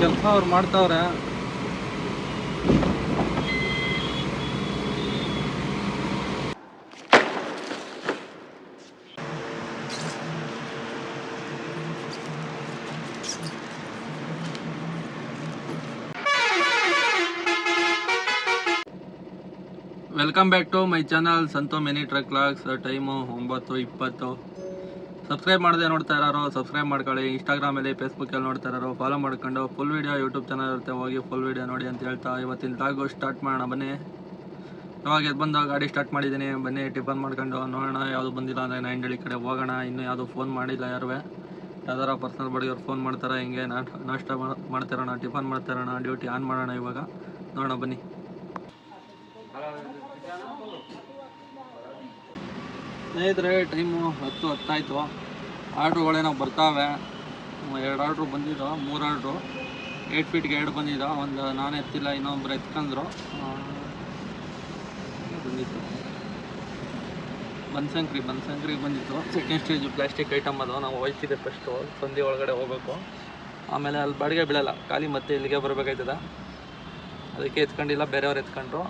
ಕೆಲಸ ಅವ್ರು ಮಾಡ್ತಾವ್ರೆ. Welcome back to my channel Santu mini truck vlogs. Time 9:20. Subscribe ಮಾಡದೆ ನೋಡ್ತಾ ಇರೋರು ಸಬ್ಸ್ಕ್ರೈಬ್ ಮಾಡ್ಕೊಳ್ಳಿ. ಇನ್ಸ್ಟಾಗ್ರಾಮಲ್ಲಿ ಫೇಸ್ಬುಕ್ಕಲ್ಲಿ ನೋಡ್ತಾ ಇರೋರು ಫಾಲೋ ಮಾಡ್ಕೊಂಡು ಫುಲ್ ವೀಡಿಯೋ ಯೂಟ್ಯೂಬ್ ಚಾನಲ್ ಇರುತ್ತೆ, ಹೋಗಿ ಫುಲ್ ವೀಡಿಯೋ ನೋಡಿ ಅಂತ ಹೇಳ್ತಾ ಇವತ್ತಿನ ವ್ಲಾಗು ಸ್ಟಾರ್ಟ್ ಮಾಡೋಣ ಬನ್ನಿ. ಇವಾಗ ಎದ್ದು ಬಂದು ಗಾಡಿ ಸ್ಟಾರ್ಟ್ ಮಾಡಿದ್ದೀನಿ. ಬನ್ನಿ ಟಿಫನ್ ಮಾಡ್ಕೊಂಡು ನೋಡೋಣ. ಯಾವುದು ಬಂದಿಲ್ಲ ಅಂದರೆ ನಾಯಿಂಡಳ್ಳಿ ಕಡೆ ಹೋಗೋಣ. ಇನ್ನೂ ಯಾವುದು ಫೋನ್ ಮಾಡಿಲ್ಲ ಯಾರು. ಯಾವ್ದಾರ ಪರ್ಸನಲ್ ಬಡಿಯವ್ರು ಫೋನ್ ಮಾಡ್ತಾರೆ. ಹಿಂಗೆ ನಾಷ್ಟ ಮಾಡ್ತಿರೋಣ, ಟಿಫನ್ ಮಾಡ್ತಿರೋಣ, ಡ್ಯೂಟಿ ಆನ್ ಮಾಡೋಣ. ಇವಾಗ ನೋಡೋಣ ಬನ್ನಿ. ಸ್ನೇಹಿತರೆ, ಟೈಮು 10:10 ಆಯಿತು. ಆರ್ಡ್ರುಗಳೇನೋ ಬರ್ತಾವೆ. 2 ಆರ್ಡ್ರು ಬಂದಿದ್ದೋ, 3 ಆರ್ಡ್ರು. 8 ಫೀಟ್ಗೆ 2 ಬಂದಿದ್ದೋ. ಒಂದು ನಾನು ಎತ್ತಿಲ್ಲ, ಇನ್ನೊಬ್ರು ಎತ್ಕೊಂಡ್ರು. ಬಂದಿತ್ತು ಬನ್ಸಂಕ್ರಿಗೆ ಬಂದಿತ್ತು. ಸೆಕೆಂಡ್ ಸ್ಟೇಜು ಪ್ಲಾಸ್ಟಿಕ್ ಐಟಮ್ ಅದು. ನಾವು ಹೋಯ್ತಿದ್ದೆ ಫಸ್ಟು ಸಂಧಿ ಒಳಗಡೆ ಹೋಗ್ಬೇಕು. ಆಮೇಲೆ ಅಲ್ಲಿ ಬಾಡಿಗೆ ಬೀಳಲ್ಲ, ಖಾಲಿ ಮತ್ತೆ ಇಲ್ಲಿಗೆ ಬರಬೇಕಾಯ್ತದ. ಅದಕ್ಕೆ ಎತ್ಕೊಂಡಿಲ್ಲ, ಬೇರೆಯವ್ರು ಎತ್ಕೊಂಡ್ರು.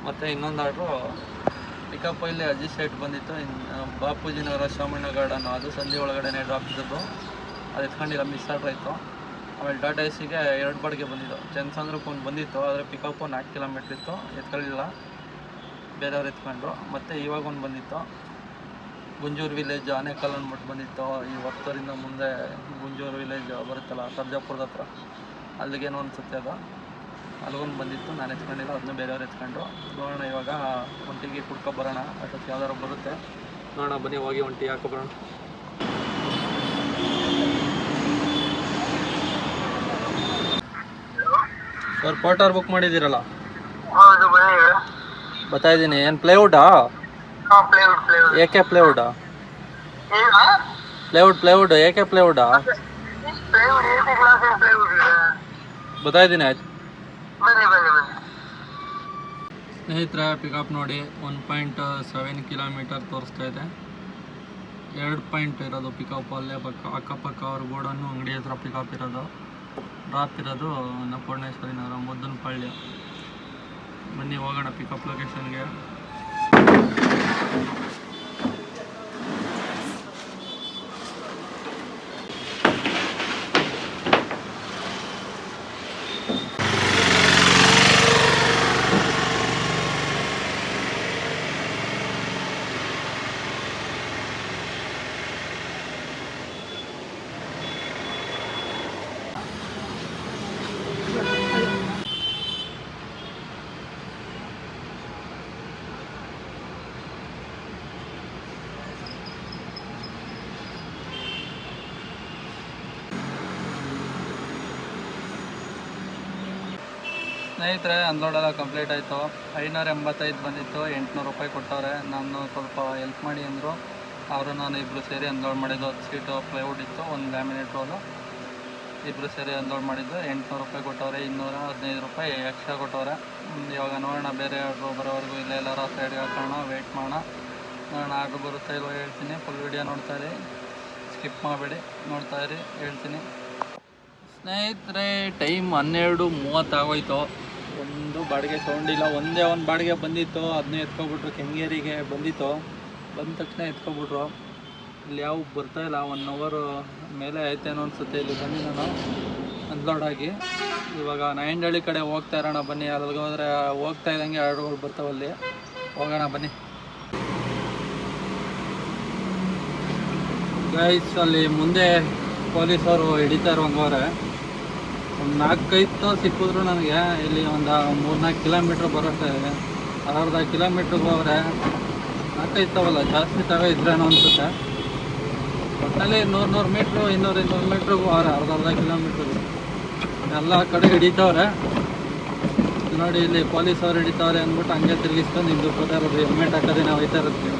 ಮತ್ತು ಇನ್ನೊಂದು ಆರ್ಡ್ರು ಪಿಕಪ್ ಇಲ್ಲಿ ಅಜಿತ್ ಸೈಟ್ ಬಂದಿತ್ತು. ಬಾಪೂಜಿ ನಗರ ಸೋಮಣ್ಣ ಗಾರ್ಡನ್, ಅದು ಸಂಧಿ ಒಳಗಡೆ ಡ್ರಾಪ್ ಇದ್ದದ್ದು. ಅದು ಎತ್ಕೊಂಡಿಲ್ಲ, ಮಿಸ್ ಆರ್ಡ್ರ್ ಆಯಿತು. ಆಮೇಲೆ ಟಾಟಾ ಎಸಿಗೆ 2 ಬಾಡಿಗೆ ಬಂದಿದ್ದು. ಚಂದ್ರಕ್ಕೆ ಒಂದು ಬಂದಿತ್ತು, ಆದರೆ ಪಿಕಪ್ಪು 4 ಕಿಲೋಮೀಟ್ರ್ ಇತ್ತು, ಎತ್ಕೊಳ್ಳಿಲ್ಲ, ಬೇರೆಯವ್ರು ಎತ್ಕೊಂಡ್ರು. ಮತ್ತು ಇವಾಗ ಒಂದು ಬಂದಿತ್ತು, ಗುಂಜೂರು ವಿಲೇಜ್ ಆನೆಕಲ್ ಅಂದ್ಬಿಟ್ಟು ಬಂದಿತ್ತು. ಈ ವರ್ತೂರಿಂದ ಮುಂದೆ ಗುಂಜೂರು ವಿಲೇಜ್ ಬರುತ್ತಲ್ಲ, ಸರ್ಜಾಪುರದ ಹತ್ರ, ಅಲ್ಲಿಗೇನೋ ಅನಿಸುತ್ತೆ ಅದು. ಅಲ್ಲೊಂದು ಬಂದಿತ್ತು, ನಾನು ಎತ್ಕೊಂಡಿಲ್ಲ, ಅದನ್ನ ಬೇರೆಯವ್ರು ಎತ್ಕೊಂಡ್ರು. ನೋಡೋಣ, ಇವಾಗ ಒಂಟಿಗೆ ಕುಡ್ಕೊಬರೋಣ. ಅಷ್ಟೊತ್ತು ಯಾವ್ದಾರು ಬರುತ್ತೆ ನೋಡೋಣ ಬನ್ನಿ. ಹೋಗಿ ಒಂಟಿ ಹಾಕೊಬರೋಣ. ಸರ್, ಪೋರ್ಟರ್ ಬುಕ್ ಮಾಡಿದ್ದೀರಲ್ಲ? ಹೌದು, ಬನ್ನಿ. ಬರ್ತಾ ಇದ್ದೀನಿ. ಏನು ಪ್ಲೇವುಡ್ಡಾ? ಏಕೆ ಪ್ಲೇವುಡ್ಡಾ? ಪ್ಲೇವುಡ್ ಏಕೆ ಪ್ಲೇವುಡ್ಡಾ? ಬರ್ತಾ ಇದ್ದೀನಿ. ಆಯ್ತು ಸ್ನೇಹಿತರೆ, ಪಿಕಪ್ ನೋಡಿ 1.7 ಕಿಲೋಮೀಟರ್ ತೋರಿಸ್ತಾ ಇದೆ. 2 ಪಾಯಿಂಟ್ ಇರೋದು ಪಿಕಪ್. ಅಲ್ಲೇ ಅಕ್ಕಪಕ್ಕ ಅವ್ರ ಗೋಡನ್ನು ಅಂಗಡಿ ಹತ್ರ ಪಿಕಪ್ ಇರೋದು. ಡ್ರಾಪ್ ಇರೋದು ಅನ್ನಪೂರ್ಣೇಶ್ವರಿ ನಗರ, ಮುದ್ದನಪಳ್ಳಿ. ಬನ್ನಿ ಹೋಗೋಣ ಪಿಕಪ್ ಲೊಕೇಶನ್ಗೆ. ಸ್ನೇಹಿತರೆ, ಅನ್ಲೋಡೆಲ್ಲ ಕಂಪ್ಲೀಟ್ ಆಯಿತು. 585 ಬಂದಿತ್ತು, 800 ರೂಪಾಯಿ ಕೊಟ್ಟವ್ರೆ. ನಾನು ಸ್ವಲ್ಪ ಹೆಲ್ಪ್ ಮಾಡಿ ಅಂದರು. ಅವರು ನಾನು ಇಬ್ಬರು ಸೇರಿ ಅನ್ಲೋಡ್ ಮಾಡಿದ್ದು. 10 ಸೀಟು ಪ್ಲೈವುಡ್ ಇತ್ತು, ಒಂದು ಲ್ಯಾಮಿನೇಟ್ ರೋಲು. ಇಬ್ಬರು ಸೇರಿ ಅನ್ಲೋಡ್ ಮಾಡಿದ್ದು. 800 ರೂಪಾಯಿ ಕೊಟ್ಟವ್ರೆ. 215 ರೂಪಾಯಿ ಎಕ್ಸ್ಟ್ರಾ ಕೊಟ್ಟವ್ರೆ. ಇವಾಗ ನೋಡೋಣ, ಬೇರೆ ಆರ್ಡ್ರು ಬರೋವರೆಗೂ ಇಲ್ಲೇ ಎಲ್ಲಾರ ಸೈಡ್ಗೆ ಹಾಕೋಣ, ವೆಯ್ಟ್ ಮಾಡೋಣ. ನೋಡೋಣ ಆರ್ಡ್ರು ಬರುತ್ತಾ ಇಲ್ವೋ ಹೇಳ್ತೀನಿ. ಫುಲ್ ವೀಡಿಯೋ ನೋಡ್ತಾಯಿರಿ, ಸ್ಕಿಪ್ ಮಾಡಬೇಡಿ, ನೋಡ್ತಾಯಿರಿ, ಹೇಳ್ತೀನಿ. ಸ್ನೇಹಿತರೆ, ಟೈಮ್ 12:30 ಆಗೋಯ್ತು. ಒಂದು ಬಾಡಿಗೆ ತೊಗೊಂಡಿಲ್ಲ. ಒಂದೇ ಒಂದು ಬಾಡಿಗೆ ಬಂದಿತ್ತು, ಅದನ್ನೇ ಎತ್ಕೊಬಿಟ್ರು. ಕೆಂಗೇರಿಗೆ ಬಂದಿತ್ತು, ಬಂದ ತಕ್ಷಣ ಎತ್ಕೊಬಿಟ್ರು. ಇಲ್ಲಿ ಯಾವ ಬರ್ತಾಯಿಲ್ಲ. 1 ಅವರ್ ಮೇಲೆ ಆಯ್ತೇನೋ ಅನಿಸುತ್ತೆ ಇಲ್ಲಿ ಬಂದು ನಾನು ಅನ್ಲೋಡಾಗಿ. ಇವಾಗ ನಾಯಿಂಡಳ್ಳಿ ಕಡೆ ಹೋಗ್ತಾ ಇರೋಣ ಬನ್ನಿ. ಅಲ್ಲಿಗೆ ಹೋದರೆ ಹೋಗ್ತಾ ಇದ್ದಂಗೆ ಆರ್ಡ್ರುಗಳು ಬರ್ತಾವಲ್ಲಿ, ಹೋಗೋಣ ಬನ್ನಿ. ಗೈಸ್, ಅಲ್ಲಿ ಮುಂದೆ ಪೊಲೀಸವರು ಹಿಡಿತಾ ಇರೋಂಗವ್ರೆ. ಒಂದು 4-5 ಸಿಕ್ಕಿದ್ರು ನನಗೆ. ಇಲ್ಲಿ ಒಂದು 3-4 ಕಿಲೋಮೀಟ್ರ್ ಬರುತ್ತೆ, ಅರ್ಧ ಕಿಲೋಮೀಟ್ರಿಗೆ ಹೋದರೆ 4-5 ತವಲ್ಲ, ಜಾಸ್ತಿ ತಗೋ ಇದ್ರೇನೋ ಅನಿಸುತ್ತೆ. ಒಟ್ಟಿನಲ್ಲಿ 100 ಮೀಟ್ರು 200 ಮೀಟ್ರಿಗೂ ಹೋದ್ರೆ ಅರ್ಧ ಕಿಲೋಮೀಟ್ರಿಗೆ ಎಲ್ಲ ಕಡೆ ಹಿಡಿತವ್ರೆ ನೋಡಿ. ಇಲ್ಲಿ ಪೊಲೀಸವ್ರು ಹಿಡಿತವ್ರೆ ಅಂದ್ಬಿಟ್ಟು ಹಂಗೆ ತಿರುಗಿಸ್ಕೊಂಡು ಹಿಂದೆ ಹೋಗ್ತಾ ಇರೋದು. ಹೆಲ್ಮೆಟ್ ಹಾಕೋದೇ ನಾವು ಹೋಯ್ತಾ ಇರೋದು.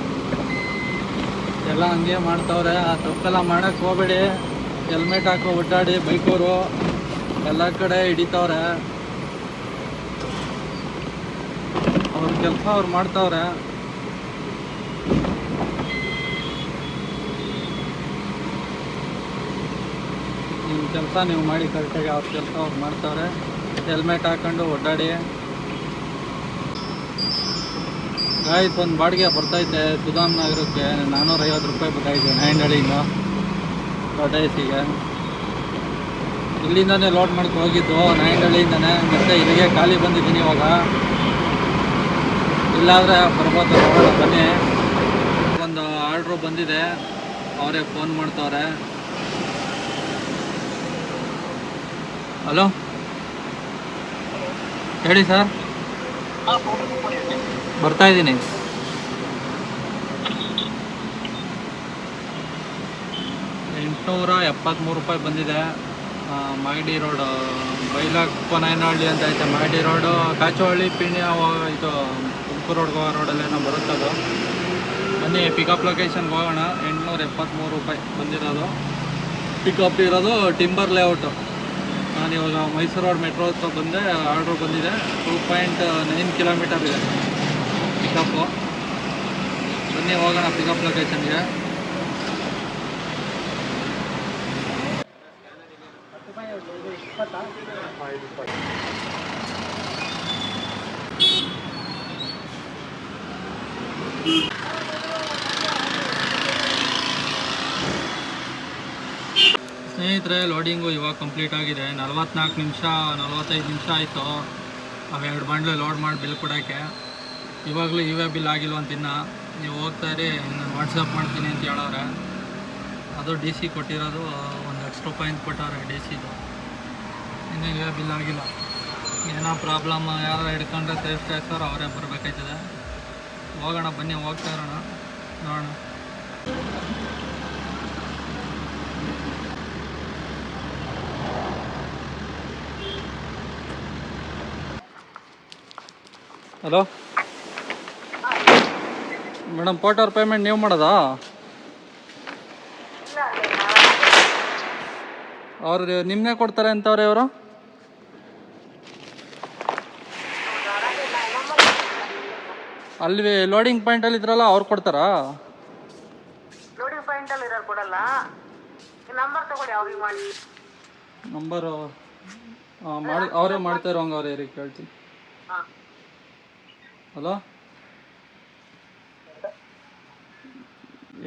ಎಲ್ಲ ಹಂಗೆ ಮಾಡ್ತವ್ರೆ. ಆ ತಪ್ಪೆಲ್ಲ ಮಾಡೋಕ್ಕೆ ಹೋಗಬೇಡಿ. ಹೆಲ್ಮೆಟ್ ಹಾಕೋ ಒಡ್ಡಾಡಿ ಬೈಕವರು ಎಲ್ಲ ಕಡೆ ಹಿಡಿತವ್ರೆ. ಅವ್ರ ಕೆಲಸ ಅವ್ರು ಮಾಡ್ತವ್ರೆ. ನಿಮ್ಮ ಕೆಲಸ ನೀವು ಮಾಡಿ ಕರೆಕ್ಟಾಗಿ ಅವ್ರ ಕೆಲಸ ಅವ್ರು ಮಾಡ್ತಾರೆ. ಹೆಲ್ಮೆಟ್ ಹಾಕ್ಕೊಂಡು ಓಡಾಡಿ. ಗಾಯ್ತು ಒಂದು ಬಾಡಿಗೆ ಬರ್ತೈತೆ ಸುಧಾಮ್ ನಗರಕ್ಕೆ 450 ರೂಪಾಯಿ ಬೇಕಾಗಿದೆ ನಾಯಂಡಹಳ್ಳಿಯಿಂದ ಟಾಟಾ ಎಸಿಗೆ. ಇಲ್ಲಿಂದನೇ ಲೋಡ್ ಮಾಡ್ಕೊ ಹೋಗಿದ್ದು ನಾಯಂಡಹಳ್ಳಿಯಿಂದನೇ, ಮತ್ತೆ ಇಲ್ಲಿಗೆ ಖಾಲಿ ಬಂದಿದ್ದೀನಿ ಇವಾಗ. ಇಲ್ಲಾದರೆ ಬರ್ಬೋದು, ನೋಡೋಣ ಬನ್ನಿ. ಒಂದು ಆರ್ಡ್ರು ಬಂದಿದೆ, ಅವರೇ ಫೋನ್ ಮಾಡ್ತವ್ರೆ. ಹಲೋ ಹೇಳಿ ಸರ್. ಬರ್ತಾಯಿದ್ದೀನಿ. ₹873 ಬಂದಿದೆ. ಮಾಗಡಿ ರೋಡು, ಬೈಲಪ್ಪನಾಯನಹಳ್ಳಿ ಅಂತ ಐತೆ. ಮಾಗಡಿ ರೋಡು, ಕಾಚುವಳ್ಳಿ, ಪಿಣ್ಯ, ಇದು ತುಮಕೂರು ರೋಡ್ಗೆ ಹೋಗೋ ರೋಡಲ್ಲೇನೋ ಬರುತ್ತದು. ಬನ್ನಿ ಪಿಕಪ್ ಲೊಕೇಶನ್ಗೆ ಹೋಗೋಣ. ₹873 ಬಂದಿರೋದು. ಪಿಕಪ್ ಇರೋದು ಟಿಂಬರ್ ಲೇಔಟು. ನಾನಿವಾಗ ಮೈಸೂರು ರೋಡ್ ಮೆಟ್ರೋ ಹತ್ರ ಬಂದೆ. ಆರ್ಡ್ರು ಬಂದಿದೆ. 2.9 ಕಿಲೋಮೀಟರ್ ಇದೆ ಪಿಕಪ್ಪು. ಬನ್ನಿ ಹೋಗೋಣ ಪಿಕಪ್ ಲೊಕೇಶನ್ಗೆ. ಸ್ನೇಹಿತರೆ, ಲೋಡಿಂಗು ಇವಾಗ ಕಂಪ್ಲೀಟ್ ಆಗಿದೆ. 44 ನಿಮಿಷ 45 ನಿಮಿಷ ಆಯಿತು ಅವೆರಡು ಬಂಡ್ಲೆ ಲೋಡ್ ಮಾಡಿ ಬಿಲ್ ಕೊಡೋಕ್ಕೆ. ಇವಾಗಲೂ ಇವೇ ಬಿಲ್ ಆಗಿಲ್ವ ಅಂತಿನ್ನ. ನೀವು ಹೋಗ್ತಾಯಿರಿ, ನಾನು ವಾಟ್ಸಪ್ ಮಾಡ್ತೀನಿ ಅಂತ ಹೇಳೋರೆ. ಅದು ಡಿ ಸಿ ಕೊಟ್ಟಿರೋದು ₹1,00,000 ಅಂತ ಕೊಟ್ಟವ್ರೆ ಡಿ ಸಿದು. ಇನ್ನೂ ಇವೇ ಬಿಲ್ ಆಗಿಲ್ಲ. ಏನೋ ಪ್ರಾಬ್ಲಮ್ ಯಾರು ಹಿಡ್ಕೊಂಡ್ರೆ ಸೇಫ್ ಟ್ಯಾಕ್ಸರ್ ಅವರೇ ಬರಬೇಕಾಯ್ತದೆ. ಹೋಗೋಣ ಬನ್ನಿ, ಹೋಗ್ತಾ ಇರೋಣ, ನೋಡೋಣ. ಹಲೋ ಮೇಡಮ್, ಪೋಟರ್ ಪೇಮೆಂಟ್ ನೀವು ಮಾಡೋದಾ? ಅವ್ರು ನಿಮ್ಮನ್ನೇ ಕೊಡ್ತಾರೆ ಅಂತವ್ರೆ ಇವರು. ಅಲ್ಲಿ ಲೋಡಿಂಗ್ ಪಾಯಿಂಟಲ್ಲಿ ಇದ್ರಲ್ಲ, ಅವ್ರು ಕೊಡ್ತಾರಾ? ಲೋಡಿಂಗ್ ಪಾಯಿಂಟಲ್ಲಿ ಇರೋರು ಕೊಡಲ್ಲ. ನಂಬರ್ ತಗೊಳ್ಳಿ, ಅವ್ರಿಗೆ ಮಾಡಿ. ನಂಬರು ಮಾಡಿ ಅವರೇ ಮಾಡ್ತಾ ಇರೋಂಗೆ ಅವ್ರು ಏರಿ ಕೇಳ್ತೀನಿ. ಹಲೋ,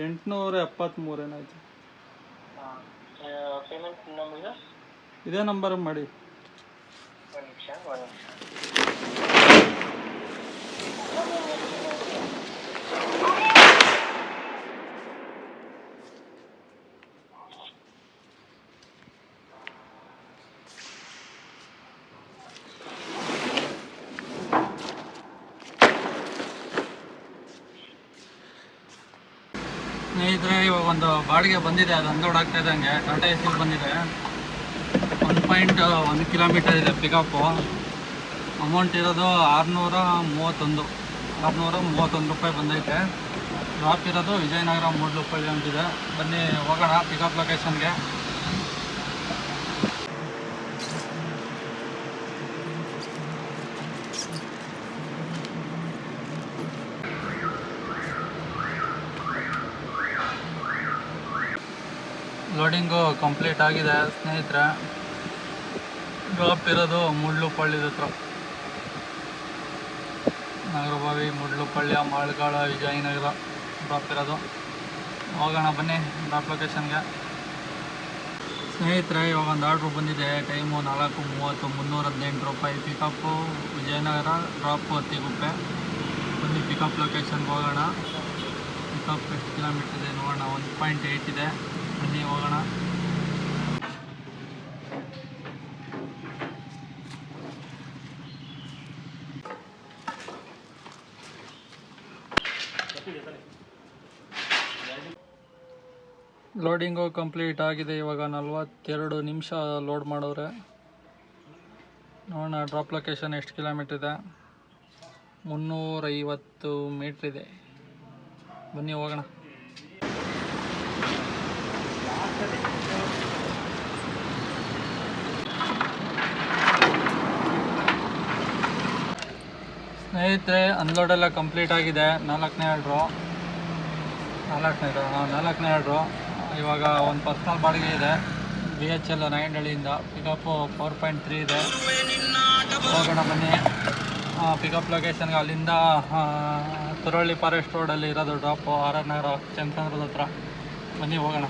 873 ಏನಾಯ್ತು? ಇದೇ ನಂಬರ್ ಮಾಡಿ. ಸ್ನೇಹಿತರೆ, ಇವಾಗ ಒಂದು ಬಾಡಿಗೆ ಬಂದಿದೆ. ಅದು ಅನ್ಲೋಡ್ ಆಗ್ತಾ ಇದ್ದಂಗೆ ಟಾಟಾ ಎಸಿ ಬಂದಿದೆ. 1.1 ಕಿಲೋಮೀಟರ್ ಇದೆ ಪಿಕಪ್ಪು. ಅಮೌಂಟ್ ಇರೋದು ₹631 ಬಂದೈತೆ. ಡ್ರಾಪ್ ಇರೋದು ವಿಜಯನಗರ ಮೂಡ್ಲುಪಳ್ಳಿ ಅಂತಿದೆ. ಬನ್ನಿ ಹೋಗೋಣ ಪಿಕಪ್ ಲೊಕೇಶನ್ಗೆ. ಲೋಡಿಂಗು ಕಂಪ್ಲೀಟ್ ಆಗಿದೆ ಸ್ನೇಹಿತರೆ. ಡ್ರಾಪ್ ಇರೋದು ಮೂಡ್ಲುಪಳ್ಳಿದ ಹತ್ರ. ನಾಗರಬಾವಿ, ಮೂಡ್ಲುಪಳ್ಳಿ, ಮಾಳ್ಗಾಳ, ವಿಜಯನಗರ ಡ್ರಾಪ್ ಇರೋದು. ಹೋಗೋಣ ಬನ್ನಿ ಡ್ರಾಪ್ ಲೊಕೇಶನ್ಗೆ. ಸ್ನೇಹಿತರೆ, ಇವಾಗ ಒಂದು ಆರ್ಡ್ರು ಬಂದಿದೆ. Time 4:30, ₹318 pickup Vijayanagar, drop Hattiguppe. ಬನ್ನಿ ಪಿಕಪ್ ಲೊಕೇಶನ್ಗೆ ಹೋಗೋಣ. ಪಿಕಪ್ ಎಷ್ಟು ಕಿಲೋಮೀಟರ್ ಇದೆ ನೋಡೋಣ. 1.8 ಇದೆ. ಬನ್ನಿ ಹೋಗೋಣ. ಲೋಡಿಂಗು ಕಂಪ್ಲೀಟ್ ಆಗಿದೆ. ಇವಾಗ 42 ನಿಮಿಷ ಲೋಡ್ ಮಾಡೋರೆ. ನೋಡೋಣ ಡ್ರಾಪ್ ಲೊಕೇಶನ್ ಎಷ್ಟು ಕಿಲೋಮೀಟ್ರ್ ಇದೆ. 350 ಮೀಟ್ರ್ ಇದೆ. ಬನ್ನಿ ಹೋಗೋಣ. ಸ್ನೇಹಿತರೆ, ಅನ್ಲೋಡೆಲ್ಲ ಕಂಪ್ಲೀಟ್ ಆಗಿದೆ. 4ನೇ ಆರ್ಡ್ರು. ಇವಾಗ ಒಂದು ಪರ್ಸ್ನಲ್ ಬಾಡಿಗೆ ಇದೆ. BHL ನಾಯಂಡಹಳ್ಳಿಯಿಂದ ಪಿಕಪ್ಪು 4.3 ಇದೆ. ಹೋಗೋಣ ಬನ್ನಿ. ಪಿಕಪ್ ಲೊಕೇಶನ್ಗೆ ಅಲ್ಲಿಂದ ತುರಳ್ಳಿ ಫಾರೆಸ್ಟ್ ರೋಡಲ್ಲಿ ಇರೋದು ಡ್ರಾಪು, RR ನಗರ ಚಂದ್ರಸಂದ್ರದ ಹತ್ರ. ಬನ್ನಿ ಹೋಗೋಣ.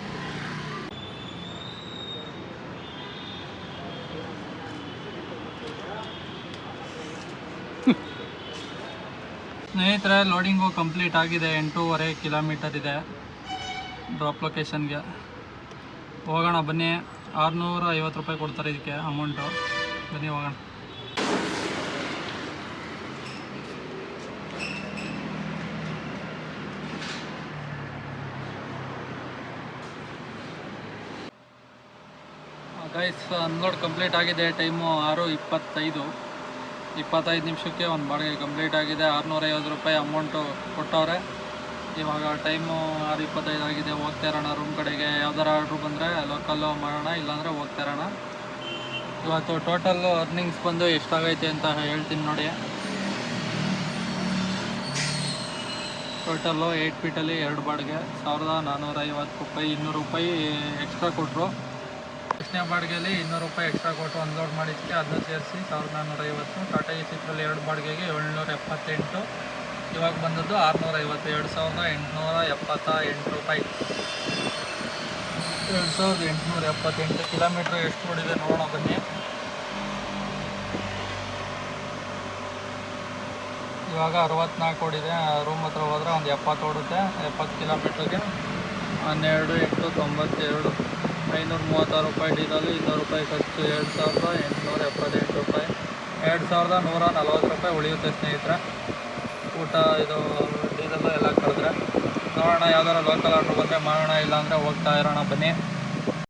ಸ್ನೇಹಿತರೆ, ಲೋಡಿಂಗು ಕಂಪ್ಲೀಟ್ ಆಗಿದೆ. 8.5 ಕಿಲೋಮೀಟರ್ ಇದೆ ಡ್ರಾಪ್ ಲೊಕೇಶನ್ಗೆ. ಹೋಗೋಣ ಬನ್ನಿ. 650 ರೂಪಾಯಿ ಕೊಡ್ತಾರೆ ಇದಕ್ಕೆ ಅಮೌಂಟು. ಬನ್ನಿ ಹೋಗೋಣ. ಗೈಸ್, ಅನ್ಲೋಡ್ ಕಂಪ್ಲೀಟ್ ಆಗಿದೆ. ಟೈಮು 6:25. 25 ನಿಮಿಷಕ್ಕೆ ಒಂದು ಬಾಡಿಗೆ ಕಂಪ್ಲೀಟ್ ಆಗಿದೆ. 650 ರೂಪಾಯಿ ಅಮೌಂಟು ಕೊಟ್ಟವ್ರೆ. ಇವಾಗ ಟೈಮು 6:25 ಆಗಿದೆ. ಹೋಗ್ತಾ ಇರೋಣ ರೂಮ್ ಕಡೆಗೆ. ಯಾವ್ದಾರು ಆರ್ಡ್ರು ಬಂದರೆ ಲೋಕಲ್ಲು ಮಾಡೋಣ, ಇಲ್ಲಾಂದರೆ ಹೋಗ್ತಾ ಇರೋಣ. ಇವತ್ತು ಟೋಟಲ್ಲು ಅರ್ನಿಂಗ್ಸ್ ಬಂದು ಎಷ್ಟಾಗೈತೆ ಅಂತ ಹೇಳ್ತೀನಿ ನೋಡಿ. ಟೋಟಲ್ಲು 8 ಫೀಟಲ್ಲಿ 2 ಬಾಡಿಗೆ 1450 ರೂಪಾಯಿ. 200 ರೂಪಾಯಿ ಎಕ್ಸ್ಟ್ರಾ ಕೊಟ್ಟರು. ಎಷ್ಟನೇ ಬಾಡಿಗೆಯಲ್ಲಿ 200 ರೂಪಾಯಿ ಎಕ್ಸ್ಟ್ರಾ ಕೊಟ್ಟು ಅನ್ಲೋಡ್ ಮಾಡಿದ್ದಕ್ಕೆ ಅದನ್ನ ಸೇರಿಸಿ 1450. ಟಾಟಾ AC 2 ಬಾಡಿಗೆಗೆ 778. ಇವಾಗ ಬಂದದ್ದು 650. 2878 ರೂಪಾಯಿ. 2878 ಕಿಲೋಮೀಟ್ರ್ ಎಷ್ಟು ಓಡಿದೆ ನೋಡೋಣ ಬನ್ನಿ. ಇವಾಗ 64 ಓಡಿದೆ. ರೂಮ್ ಹತ್ರ ಹೋದರೆ ಒಂದು 70 ಓಡುತ್ತೆ. 70 ಕಿಲೋಮೀಟ್ರಿಗೆ 12 8 92. 536 ರೂಪಾಯಿ ಡೀಸಲು, 200 ರೂಪಾಯಿ ಖರ್ಚು. 2878 ರೂಪಾಯಿ. 2140 ರೂಪಾಯಿ ಉಳಿಯುತ್ತೆ ಸ್ನೇಹಿತರೆ. ಊಟ, ಇದು ಡೀಸಲ್ಲು ಎಲ್ಲ ಕಳೆದ್ರೆ. ನೋಡೋಣ, ಯಾವ್ದಾರು ಲೋಕಲ್ ಆರ್ಡ್ರ್ ಬಂದರೆ ಮಾಡೋಣ, ಇಲ್ಲಾಂದರೆ ಹೋಗ್ತಾ ಇರೋಣ ಬನ್ನಿ.